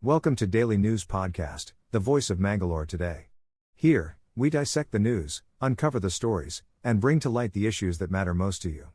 Welcome to Daily News Podcast, the voice of Mangalore today. Here, we dissect the news, uncover the stories, and bring to light the issues that matter most to you.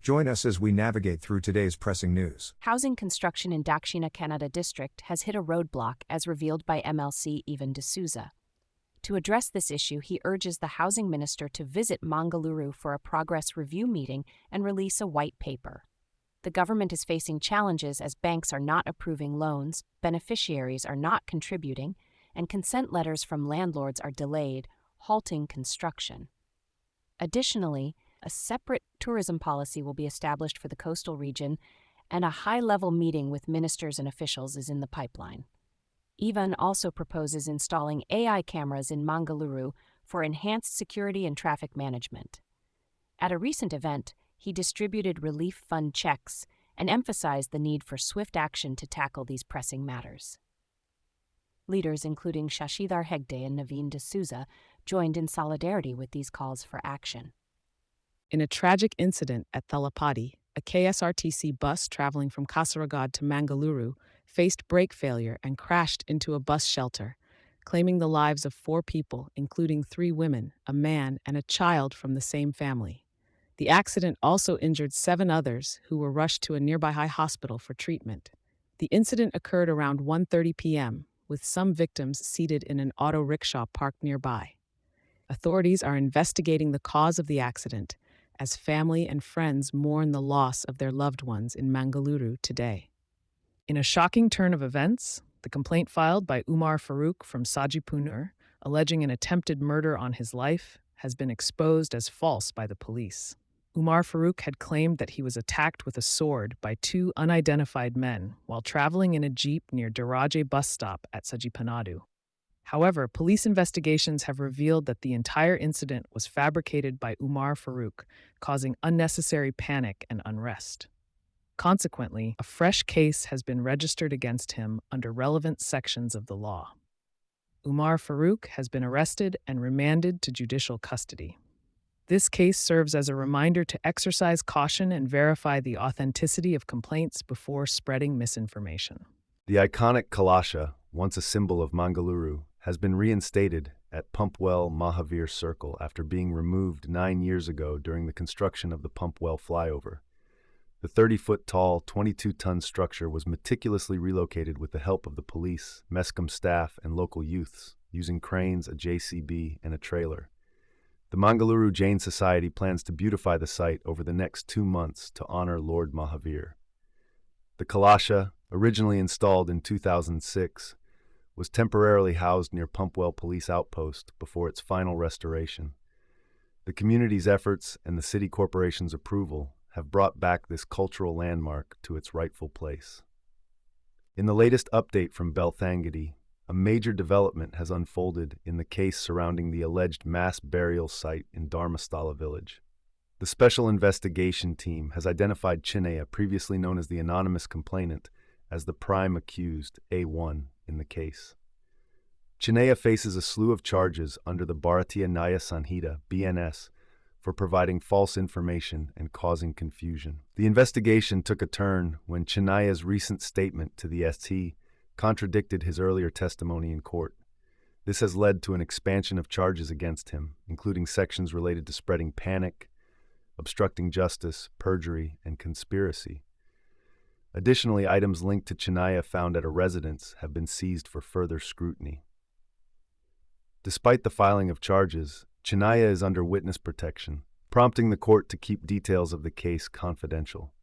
Join us as we navigate through today's pressing news. Housing construction in Dakshina Kannada district has hit a roadblock as revealed by MLC Evan D'Souza. To address this issue, he urges the housing minister to visit Mangaluru for a progress review meeting and release a white paper. The government is facing challenges as banks are not approving loans, beneficiaries are not contributing, and consent letters from landlords are delayed, halting construction. Additionally, a separate tourism policy will be established for the coastal region, and a high-level meeting with ministers and officials is in the pipeline. Evan also proposes installing AI cameras in Mangaluru for enhanced security and traffic management. At a recent event, he distributed relief fund checks and emphasized the need for swift action to tackle these pressing matters. Leaders including Shashidhar Hegde and Naveen D'Souza joined in solidarity with these calls for action. In a tragic incident at Talapady, a KSRTC bus traveling from Kasaragod to Mangaluru faced brake failure and crashed into a bus shelter, claiming the lives of 4 people, including 3 women, a man, and a child from the same family. The accident also injured 7 others who were rushed to a nearby hospital for treatment. The incident occurred around 1:30 p.m., with some victims seated in an auto rickshaw parked nearby. Authorities are investigating the cause of the accident as family and friends mourn the loss of their loved ones in Mangaluru today. In a shocking turn of events, the complaint filed by Umar Farooq from Sajipunur, alleging an attempted murder on his life, has been exposed as false by the police. Umar Farooq had claimed that he was attacked with a sword by 2 unidentified men while traveling in a jeep near Daraje bus stop at Sajipunadu. However, police investigations have revealed that the entire incident was fabricated by Umar Farooq, causing unnecessary panic and unrest. Consequently, a fresh case has been registered against him under relevant sections of the law. Umar Farooq has been arrested and remanded to judicial custody. This case serves as a reminder to exercise caution and verify the authenticity of complaints before spreading misinformation. The iconic Kalasha, once a symbol of Mangaluru, has been reinstated at Pumpwell Mahavir Circle after being removed 9 years ago during the construction of the Pumpwell flyover. The 30-foot-tall, 22-ton structure was meticulously relocated with the help of the police, MESCOM staff, and local youths, using cranes, a JCB, and a trailer. The Mangaluru Jain Society plans to beautify the site over the next 2 months to honor Lord Mahavir. The Kalasha, originally installed in 2006, was temporarily housed near Pumpwell Police Outpost before its final restoration. The community's efforts and the city corporation's approval have brought back this cultural landmark to its rightful place. In the latest update from Belthangadi, a major development has unfolded in the case surrounding the alleged mass burial site in Dharmasthala village. The Special Investigation Team has identified Chinnayya, previously known as the anonymous complainant, as the prime accused, A1, in the case. Chinnayya faces a slew of charges under the Bharatiya Nyaya Sanhita, BNS, for providing false information and causing confusion. The investigation took a turn when Chinnayya's recent statement to the ST contradicted his earlier testimony in court. This has led to an expansion of charges against him, including sections related to spreading panic, obstructing justice, perjury, and conspiracy. Additionally, items linked to Chinnayya found at a residence have been seized for further scrutiny. Despite the filing of charges, Chinnayya is under witness protection, prompting the court to keep details of the case confidential.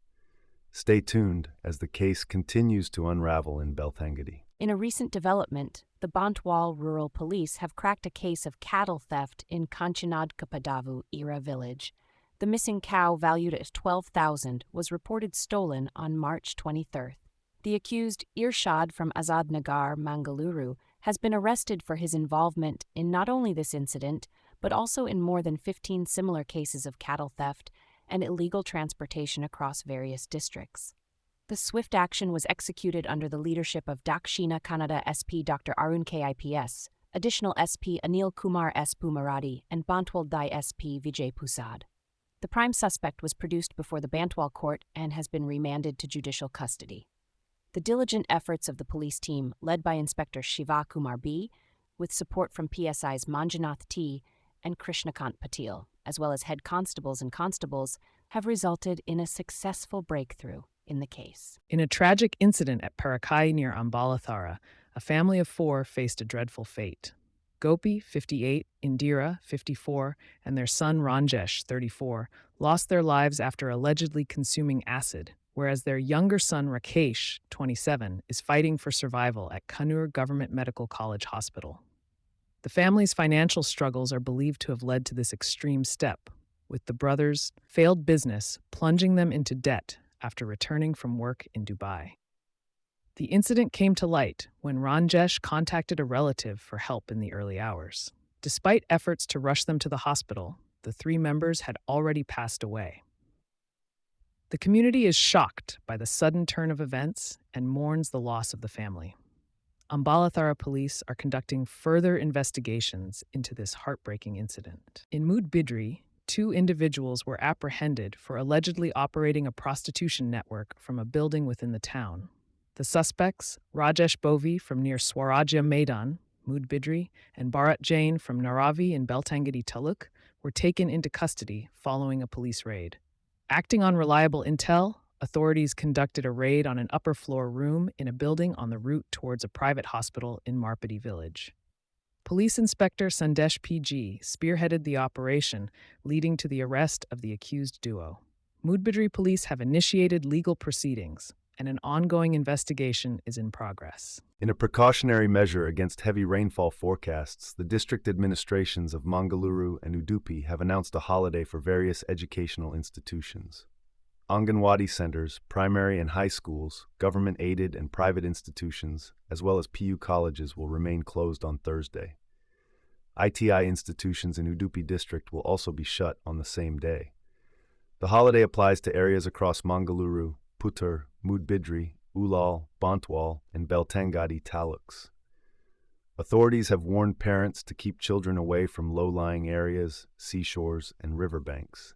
Stay tuned as the case continues to unravel in Belthangadi. In a recent development, the Bantwal Rural Police have cracked a case of cattle theft in Kanchanadkapadavu Era village. The missing cow, valued at 12,000, was reported stolen on March 23rd. The accused, Irshad from Azadnagar, Mangaluru, has been arrested for his involvement in not only this incident, but also in more than 15 similar cases of cattle theft and illegal transportation across various districts. The swift action was executed under the leadership of Dakshina Kannada SP Dr. Arun KIPS, additional SP Anil Kumar S. Pumaradi, and Bantwal Dai SP Vijay Pusad. The prime suspect was produced before the Bantwal court and has been remanded to judicial custody. The diligent efforts of the police team, led by Inspector Shiva Kumar B., with support from PSIs Manjunath T. and Krishnakant Patil, as well as head constables and constables, have resulted in a successful breakthrough in the case. In a tragic incident at Parakai near Ambalathara, a family of 4 faced a dreadful fate. Gopi, 58, Indira, 54, and their son Ranjesh, 34, lost their lives after allegedly consuming acid, whereas their younger son Rakesh, 27, is fighting for survival at Kannur Government Medical College Hospital. The family's financial struggles are believed to have led to this extreme step, with the brothers' failed business plunging them into debt after returning from work in Dubai. The incident came to light when Ranjesh contacted a relative for help in the early hours. Despite efforts to rush them to the hospital, the 3 members had already passed away. The community is shocked by the sudden turn of events and mourns the loss of the family. Ambalathara police are conducting further investigations into this heartbreaking incident. In Mudbidri, 2 individuals were apprehended for allegedly operating a prostitution network from a building within the town. The suspects, Rajesh Bovi from near Swarajya Maidan, Mudbidri, and Bharat Jain from Naravi in Beltangadi Taluk, were taken into custody following a police raid. Acting on reliable intel, authorities conducted a raid on an upper-floor room in a building on the route towards a private hospital in Marpadi village. Police Inspector Sandesh PG spearheaded the operation, leading to the arrest of the accused duo. Mudbidri police have initiated legal proceedings, and an ongoing investigation is in progress. In a precautionary measure against heavy rainfall forecasts, the district administrations of Mangaluru and Udupi have announced a holiday for various educational institutions. Anganwadi centers, primary and high schools, government-aided and private institutions, as well as PU colleges will remain closed on Thursday. ITI institutions in Udupi district will also be shut on the same day. The holiday applies to areas across Mangaluru, Puttur, Mudbidri, Ulal, Bantwal, and Beltangadi taluks. Authorities have warned parents to keep children away from low-lying areas, seashores, and riverbanks.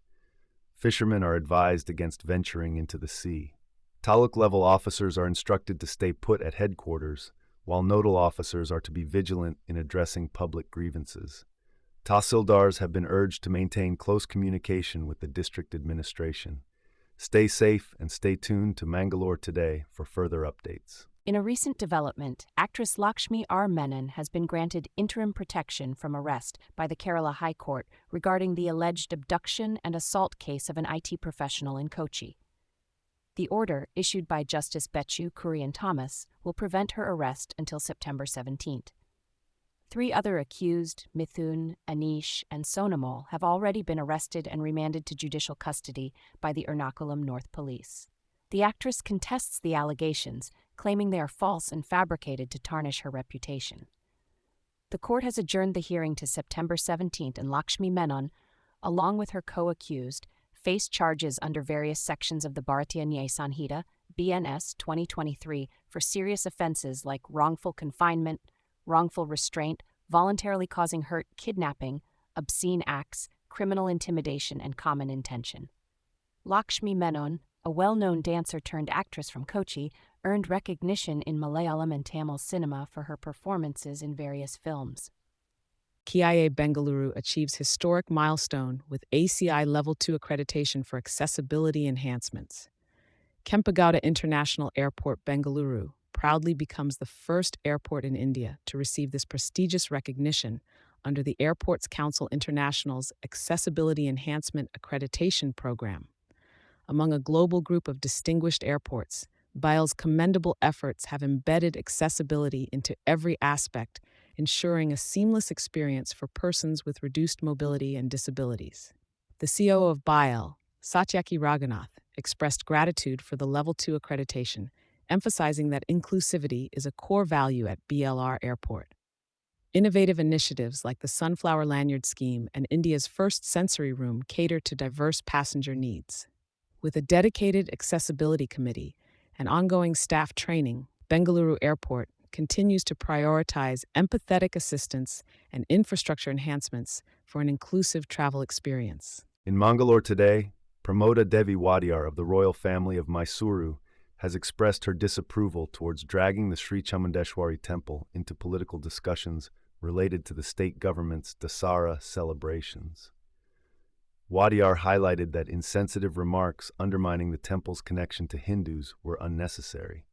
Fishermen are advised against venturing into the sea. Taluk-level officers are instructed to stay put at headquarters, while nodal officers are to be vigilant in addressing public grievances. Tahsildars have been urged to maintain close communication with the district administration. Stay safe and stay tuned to Mangalore Today for further updates. In a recent development, actress Lakshmi R. Menon has been granted interim protection from arrest by the Kerala High Court regarding the alleged abduction and assault case of an IT professional in Kochi. The order, issued by Justice Bechu Kurian Thomas, will prevent her arrest until September 17th. 3 other accused, Mithun, Anish, and Sonamol, have already been arrested and remanded to judicial custody by the Ernakulam North Police. The actress contests the allegations, claiming they are false and fabricated to tarnish her reputation. The court has adjourned the hearing to September 17th, and Lakshmi Menon, along with her co-accused, face charges under various sections of the Bharatiya Nyaya Sanhita, BNS 2023, for serious offenses like wrongful confinement, wrongful restraint, voluntarily causing hurt, kidnapping, obscene acts, criminal intimidation, and common intention. Lakshmi Menon, a well-known dancer-turned-actress from Kochi, earned recognition in Malayalam and Tamil cinema for her performances in various films. KIA Bengaluru achieves historic milestone with ACI Level 2 accreditation for accessibility enhancements. Kempegowda International Airport, Bengaluru, proudly becomes the first airport in India to receive this prestigious recognition under the Airports Council International's Accessibility Enhancement Accreditation Program. Among a global group of distinguished airports, BIAL's commendable efforts have embedded accessibility into every aspect, ensuring a seamless experience for persons with reduced mobility and disabilities. The COO of BIAL, Satyaki Raghunath, expressed gratitude for the Level 2 accreditation, emphasizing that inclusivity is a core value at BLR Airport. Innovative initiatives like the Sunflower Lanyard Scheme and India's first sensory room cater to diverse passenger needs. With a dedicated accessibility committee and ongoing staff training, Bengaluru Airport continues to prioritize empathetic assistance and infrastructure enhancements for an inclusive travel experience. In Mangalore today, Pramoda Devi Wadiyar of the royal family of Mysuru has expressed her disapproval towards dragging the Sri Chamundeshwari temple into political discussions related to the state government's Dasara celebrations. Wadiyar highlighted that insensitive remarks undermining the temple's connection to Hindus were unnecessary.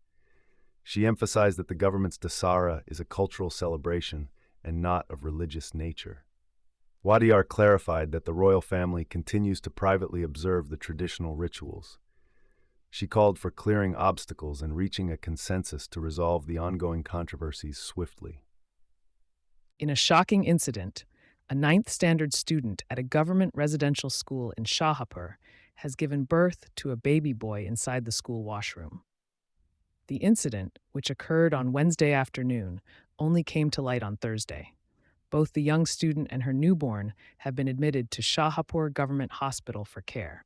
She emphasized that the government's Dasara is a cultural celebration and not of religious nature. Wadiyar clarified that the royal family continues to privately observe the traditional rituals. She called for clearing obstacles and reaching a consensus to resolve the ongoing controversies swiftly. In a shocking incident, a 9th standard student at a government residential school in Shahapur has given birth to a baby boy inside the school washroom. The incident, which occurred on Wednesday afternoon, only came to light on Thursday. Both the young student and her newborn have been admitted to Shahapur Government Hospital for care.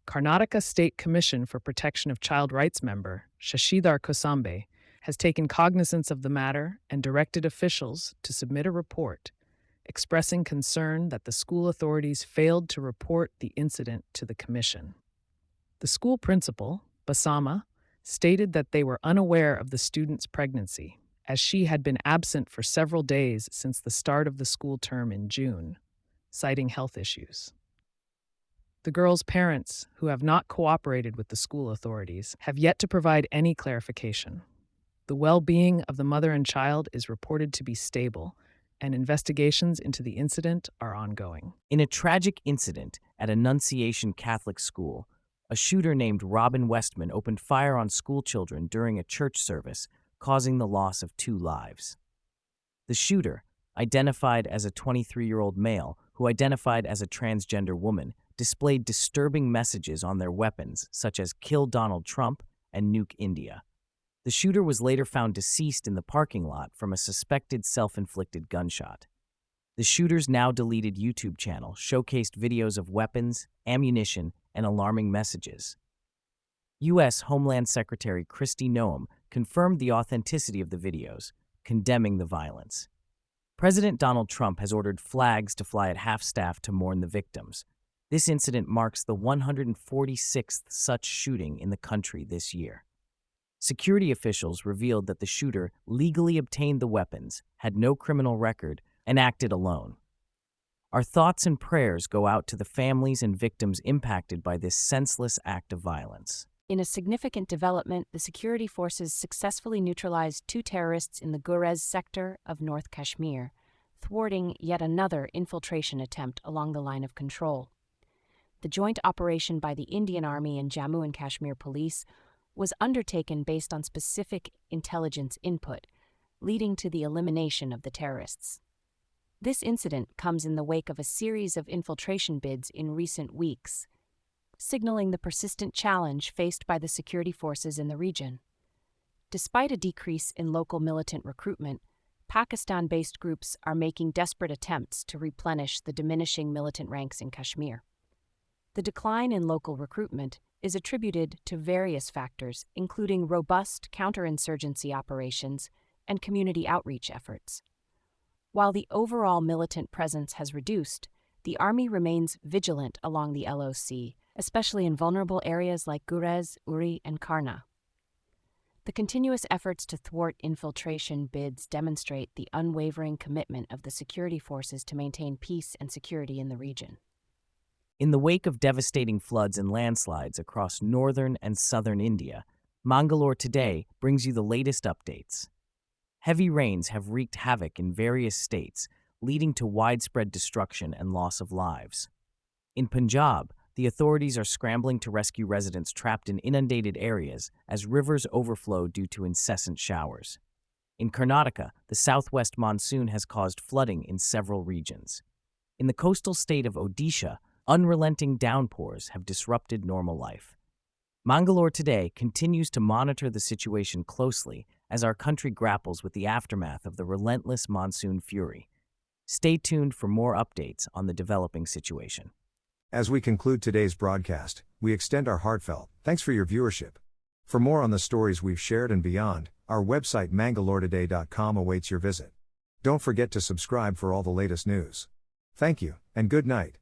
Karnataka State Commission for Protection of Child Rights member Shashidhar Kosambe has taken cognizance of the matter and directed officials to submit a report expressing concern that the school authorities failed to report the incident to the commission. The school principal, Basama, stated that they were unaware of the student's pregnancy, as she had been absent for several days since the start of the school term in June, citing health issues. The girl's parents, who have not cooperated with the school authorities, have yet to provide any clarification. The well-being of the mother and child is reported to be stable, and investigations into the incident are ongoing. In a tragic incident at Annunciation Catholic School, a shooter named Robin Westman opened fire on school children during a church service, causing the loss of 2 lives. The shooter, identified as a 23-year-old male who identified as a transgender woman, displayed disturbing messages on their weapons, such as "Kill Donald Trump" and "Nuke India." The shooter was later found deceased in the parking lot from a suspected self-inflicted gunshot. The shooter's now-deleted YouTube channel showcased videos of weapons, ammunition, and alarming messages. U.S. Homeland Secretary Kristi Noem confirmed the authenticity of the videos, condemning the violence. President Donald Trump has ordered flags to fly at half-staff to mourn the victims. This incident marks the 146th such shooting in the country this year. Security officials revealed that the shooter legally obtained the weapons, had no criminal record, and acted alone. Our thoughts and prayers go out to the families and victims impacted by this senseless act of violence. In a significant development, the security forces successfully neutralized 2 terrorists in the Gurez sector of North Kashmir, thwarting yet another infiltration attempt along the line of control. The joint operation by the Indian Army and Jammu and Kashmir Police was undertaken based on specific intelligence input, leading to the elimination of the terrorists. This incident comes in the wake of a series of infiltration bids in recent weeks, signaling the persistent challenge faced by the security forces in the region. Despite a decrease in local militant recruitment, Pakistan-based groups are making desperate attempts to replenish the diminishing militant ranks in Kashmir. The decline in local recruitment is attributed to various factors, including robust counterinsurgency operations and community outreach efforts. While the overall militant presence has reduced, the Army remains vigilant along the LOC, especially in vulnerable areas like Gurez, Uri, and Karna. The continuous efforts to thwart infiltration bids demonstrate the unwavering commitment of the security forces to maintain peace and security in the region. In the wake of devastating floods and landslides across northern and southern India, Mangalore Today brings you the latest updates. Heavy rains have wreaked havoc in various states, leading to widespread destruction and loss of lives. In Punjab, the authorities are scrambling to rescue residents trapped in inundated areas as rivers overflow due to incessant showers. In Karnataka, the southwest monsoon has caused flooding in several regions. In the coastal state of Odisha, unrelenting downpours have disrupted normal life. Mangalore Today continues to monitor the situation closely as our country grapples with the aftermath of the relentless monsoon fury. Stay tuned for more updates on the developing situation. As we conclude today's broadcast, we extend our heartfelt thanks for your viewership. For more on the stories we've shared and beyond, our website mangaloretoday.com awaits your visit. Don't forget to subscribe for all the latest news. Thank you, and good night.